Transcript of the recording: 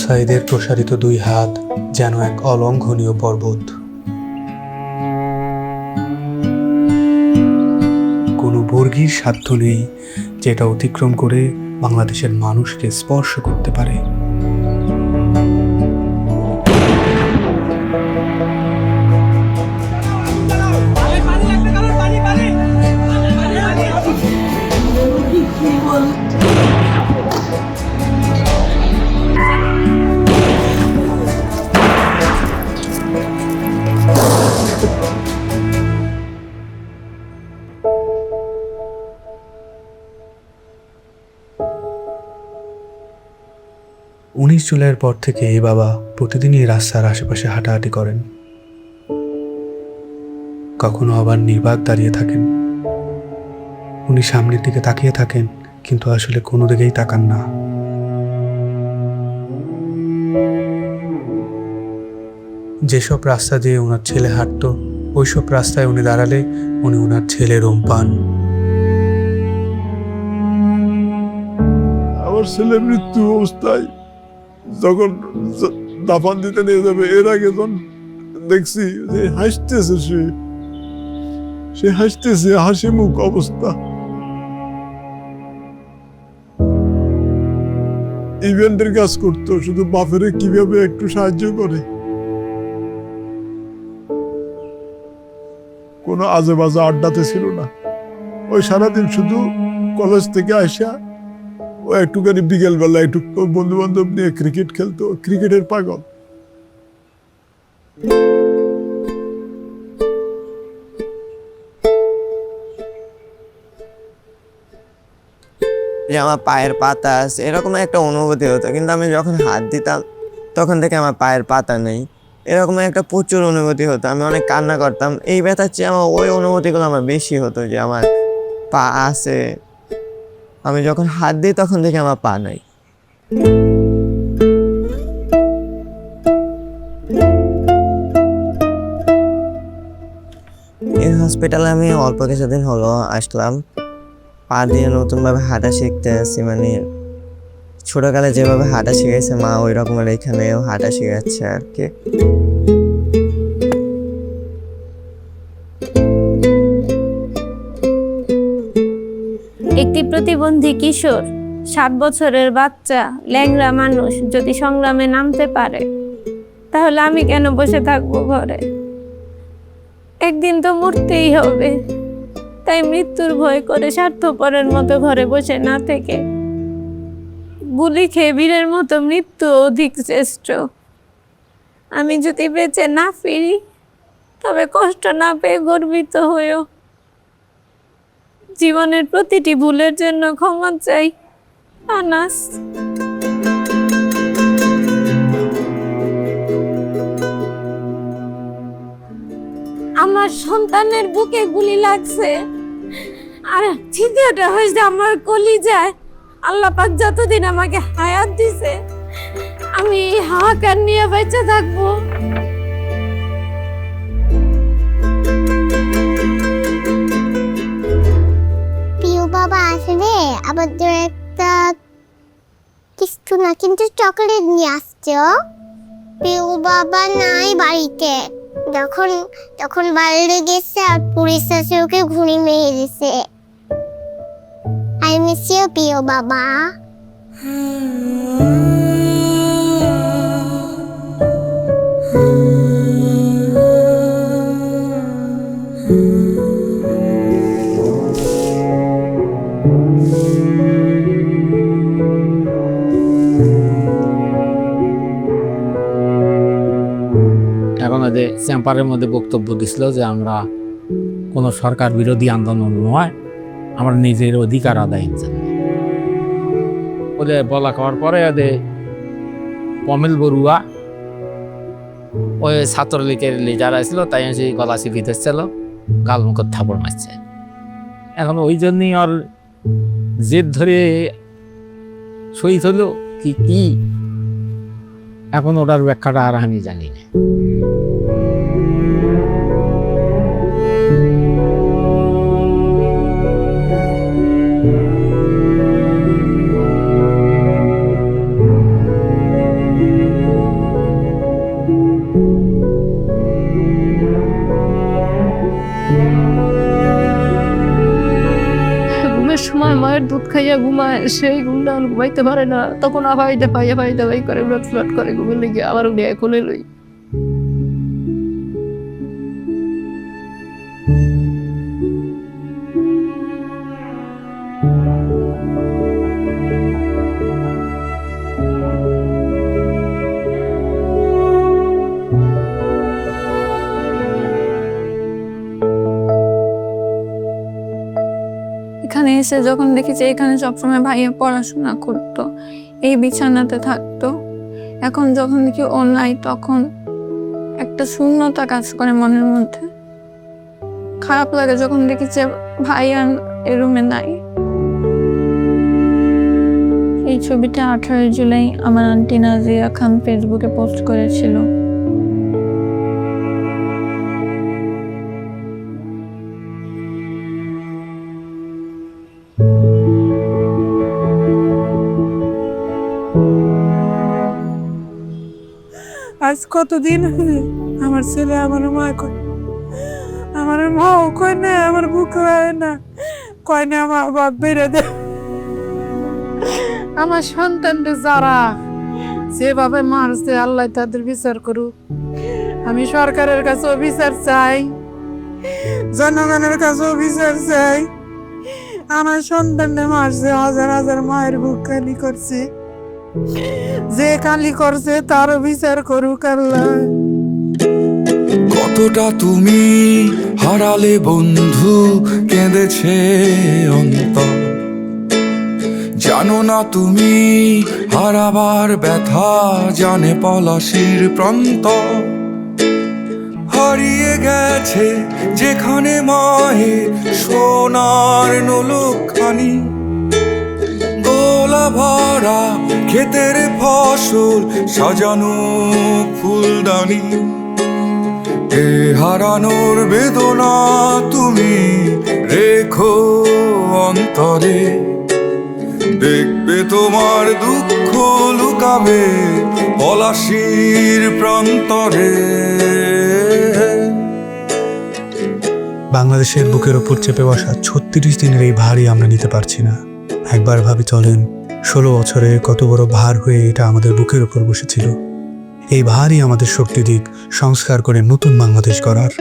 সাইদের প্রসারিত দুই হাত যেন এক অলঙ্ঘনীয় পর্বত। কোনো বর্গীর সাধ্য নেই যেটা অতিক্রম করে বাংলাদেশের মানুষকে স্পর্শ করতে পারে। উনিশ জুলাইয়ের পর থেকে এই বাবা প্রতিদিনই রাস্তার আশেপাশে হাঁটাহাঁটি করেন। কখনো আবার নির্বাক দাঁড়িয়ে থাকেন। উনি সামনের দিকে তাকিয়ে থাকেন, কিন্তু আসলে কোনো দিকেই তাকান না। যেসব রাস্তা দিয়ে ওনার ছেলে হাঁটতো, ওইসব রাস্তায় উনি দাঁড়ালে উনি ওনার ছেলের রোম পান। আমার ছেলে মৃত্যু অবস্থায় যখন দাফন দিতে নিয়ে যাবে, এর আগে যখন দেখছি যে হাসতেছে, সে হাসতেছে, হাসি মুখ অবস্থা। ইভেন্টের কাজ করতো, শুধু বাপের কিভাবে একটু সাহায্য করে। কোনো আজে বাজে আড্ডাতে ছিল না। ওই সারাদিন শুধু কলেজ থেকে আসা ও একটুখানি বিকেলবেলা একটু বন্ধু বান্ধব নিয়ে ক্রিকেট খেলতো, ক্রিকেটের পাগল। যে আমার পায়ের পাতা আছে এরকম একটা অনুভূতি হতো, কিন্তু আমি যখন হাত দিতাম তখন থেকে আমার পায়ের পাতা নেই, এরকম একটা প্রচুর অনুভূতি হতো। আমি অনেক কান্না করতাম। এই ব্যথার চেয়ে আমার ওই অনুভূতিগুলো আমার বেশি হতো, যে আমার পা আছে, আমি যখন হাত দিই তখন থেকে আমার পা নাই। এই হসপিটালে আমি অল্প কিছুদিন হলো আসলাম। পা দিয়ে নতুনভাবে হাঁটা শিখতে আসছি, মানে ছোটকালে যেভাবে হাঁটা শিখেছে মা, ওই রকমের এখানেও হাঁটা শিখাচ্ছে আর কি। একটি প্রতিবন্ধী কিশোর, 7 বছরের বাচ্চা, ল্যাংড়া মানুষ যদি সংগ্রামে নামতে পারে, তাহলে আমি কেন বসে থাকবো ঘরে? একদিন তো মরতেই হবে, তাই মৃত্যুর ভয় করে স্বার্থপরের মতো ঘরে বসে না থেকে গুলি খেয়ে বীরের মতো মৃত্যু অধিক শ্রেষ্ঠ। আমি যদি বেঁচে না ফিরি, তবে কষ্ট না পেয়ে গর্বিত হয়েও জীবনের প্রতিটি ভুলের জন্য ক্ষমা চাই। আনাস। আমার সন্তানের বুকে গুলি লাগছে, আর তৃতীয়টা হয়েছে আমার কলিজায়। আল্লাহ পাক যতদিন আমাকে হায়াত দিছে, আমি এই হাহাকার নিয়ে বেঁচে থাকবো। প্রিয় বাবা আসলে আমাদের একটা কিছু না, কিন্তু চকলেট নিয়ে আসছো। প্রিয় বাবা নাই বাড়িতে, যখন বাইরে গেছে আর পুলিশ এসে ওকে ঘুড়ি মেরে দিছে। আই মিস ইউ প্রিয় বাবা। এখন যে চেম্বারের মধ্যে বক্তব্য দিছিল যে আমরা কোনো সরকার বিরোধী আন্দোলন নয়, আমরা নিজের অধিকার আদায়ের জন্য ওদের বলা খাওয়ার পরে ওদের পমেল বড়ুয়া ওই ছাত্রলীগের লিডার আসছিল, তাই সেই গলা চিপি ধরছিল, গাল মুখত থাপড় মারছে। এখন ওই জন্যই ওর জেদ ধরে শহীদ হলো কি এখন ওটার ব্যাখ্যাটা আর আমি জানি না। ঘুমের সময় মায়ের দুধ খাইয়া ঘুমায়, সেই ঘুমটা আর ঘুমাইতে পারে না, তখন আবার এটা পাইয়া পাইয়া দাবাই করে উলট ফ্লট করে ঘুমের লেগে আবার উঠে কোলে লই। এখানে এসে যখন দেখি যে এখানে সবসময় ভাইয়া পড়াশোনা করতো, এই বিছানাতে থাকতো, এখন যখন দেখি ও নাই তখন একটা শূন্যতা কাজ করে মনের মধ্যে। খারাপ লাগে যখন দেখি যে ভাইয়া এ রুমে নাই। এই ছবিটা 18 জুলাই আমার আন্টি নাজিয়া খান ফেসবুকে পোস্ট করেছিল। আজ কতদিন আমার ছেলে আমার মা কয়, আমার মাও কয় না, আমার বুক হয় না, কয় না আমার বাপ বেড়ে দে। আমার সন্তানদের যারা যেভাবে মারছে আল্লাহ তাদের বিচার করুক। আমি সরকারের কাছেও বিচার চাই, জনগণের কাছেও বিচার চাই। আমার সন্তানদের মারছে, হাজার হাজার মায়ের বুক খালি করছে, যে কালি করছে তারও বিচার করুক আল্লাহ। কতটা তুমি হারালে বন্ধু, কেঁদেছে অন্তর। জানো না তুমি হারাবার ব্যথা, জানে পলাশির প্রান্ত। হারিয়ে গেছে যেখানে মায়ের সোনার নোলকখানি, গোলা ভরা ক্ষেতের ফসল, সাজানো ফুলদানি। এ হারানোর বেদনা তুমি রেখো অন্তরে, দেখবে তোমার দুঃখ লুকাবে পলাশির প্রান্তরে। বাংলাদেশের বুকের ওপর চেপে বসা 36 দিনের এই ভারই আমরা নিতে পারছি না। একবার ভাবি চলেন, 16 বছরে কত বড় ভার হয়ে এটা আমাদের বুকের ওপর বসেছিল। এই ভারই আমাদের শক্তি দিক সংস্কার করে নতুন বাংলাদেশ গড়ার।